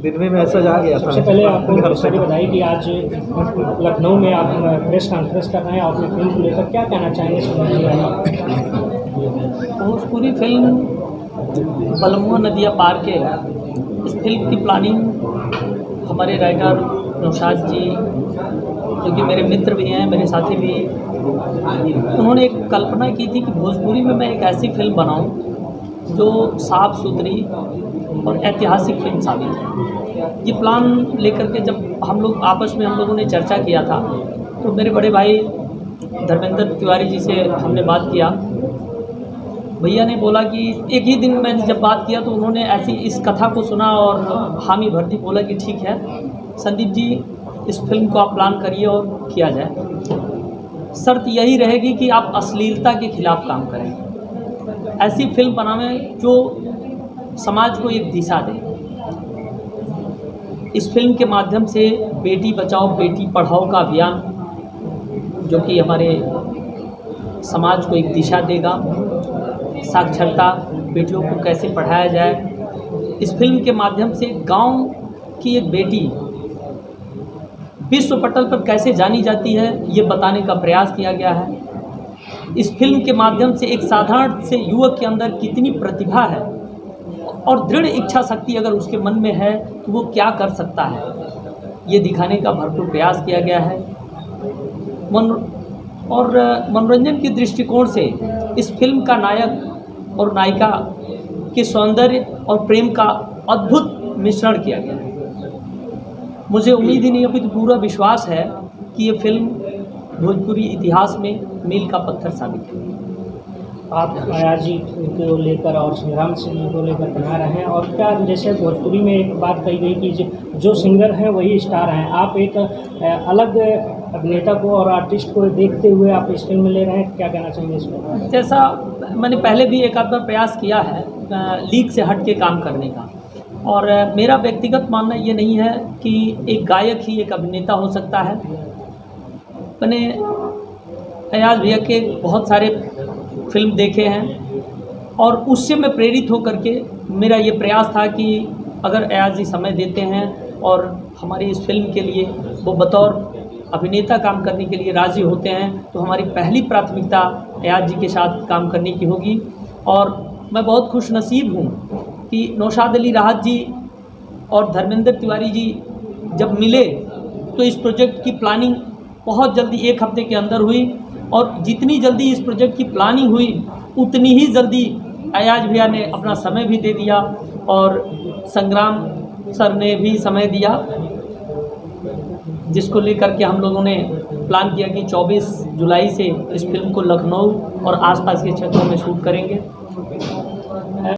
दिन में मैसेज आ गया था। सबसे पहले आपको सारी बधाई कि आज लखनऊ में आप प्रेस कॉन्फ्रेंस कर रहे हैं और अपनी फिल्म को लेकर क्या कहना चाहेंगे भोजपुरी फिल्म बलमुआ नदिया पार के इस फिल्म की प्लानिंग हमारे राइटर नौशाद जी, जो कि मेरे मित्र भी हैं, मेरे साथी भी, उन्होंने एक कल्पना की थी कि भोजपुरी में मैं एक ऐसी फिल्म बनाऊं जो साफ़ सुथरी और ऐतिहासिक फिल्म साबित है। ये प्लान लेकर के जब हम लोगों ने चर्चा किया था, तो मेरे बड़े भाई धर्मेंद्र तिवारी जी से हमने बात किया। भैया ने बोला कि एक ही दिन मैंने जब बात किया तो उन्होंने ऐसी इस कथा को सुना और हामी भर दी, बोला कि ठीक है संदीप जी, इस फिल्म को आप प्लान करिए और किया जाए। शर्त यही रहेगी कि आप अश्लीलता के खिलाफ काम करें, ऐसी फिल्म बनावें जो समाज को एक दिशा दे। इस फिल्म के माध्यम से बेटी बचाओ बेटी पढ़ाओ का अभियान, जो कि हमारे समाज को एक दिशा देगा, साक्षरता, बेटियों को कैसे पढ़ाया जाए, इस फिल्म के माध्यम से गांव की एक बेटी विश्व पटल पर कैसे जानी जाती है, ये बताने का प्रयास किया गया है। इस फिल्म के माध्यम से एक साधारण से युवक के अंदर कितनी प्रतिभा है और दृढ़ इच्छा शक्ति अगर उसके मन में है तो वो क्या कर सकता है, ये दिखाने का भरपूर प्रयास किया गया है। और मनोरंजन के दृष्टिकोण से इस फिल्म का नायक और नायिका के सौंदर्य और प्रेम का अद्भुत मिश्रण किया गया है। मुझे उम्मीद ही नहीं, अभी तो पूरा विश्वास है कि ये फिल्म भोजपुरी इतिहास में मील का पत्थर साबित है। आप आया जी को लेकर और संग्राम सिंह को लेकर बना रहे हैं, और क्या जैसे भोजपुरी में एक बात कही गई कि जो सिंगर हैं वही स्टार हैं, आप एक अलग अभिनेता को और आर्टिस्ट को देखते हुए आप इस फिल्म में ले रहे हैं, क्या कहना चाहेंगे इसमें? जैसा मैंने पहले भी एक आध बार प्रयास किया है लीक से हट के काम करने का, और मेरा व्यक्तिगत मानना ये नहीं है कि एक गायक ही एक अभिनेता हो सकता है। मैंने अयाज भैया के बहुत सारे फिल्म देखे हैं और उससे मैं प्रेरित होकर के मेरा ये प्रयास था कि अगर अयाज जी समय देते हैं और हमारी इस फिल्म के लिए वो बतौर अभिनेता काम करने के लिए राज़ी होते हैं, तो हमारी पहली प्राथमिकता अयाज जी के साथ काम करने की होगी। और मैं बहुत खुशनसीब हूँ कि नौशाद अली राहत जी और धर्मेंद्र तिवारी जी जब मिले तो इस प्रोजेक्ट की प्लानिंग बहुत जल्दी, एक हफ्ते के अंदर हुई, और जितनी जल्दी इस प्रोजेक्ट की प्लानिंग हुई उतनी ही जल्दी अयाज भैया ने अपना समय भी दे दिया और संग्राम सर ने भी समय दिया, जिसको लेकर के हम लोगों ने प्लान किया कि 24 जुलाई से इस फिल्म को लखनऊ और आसपास के क्षेत्रों में शूट करेंगे।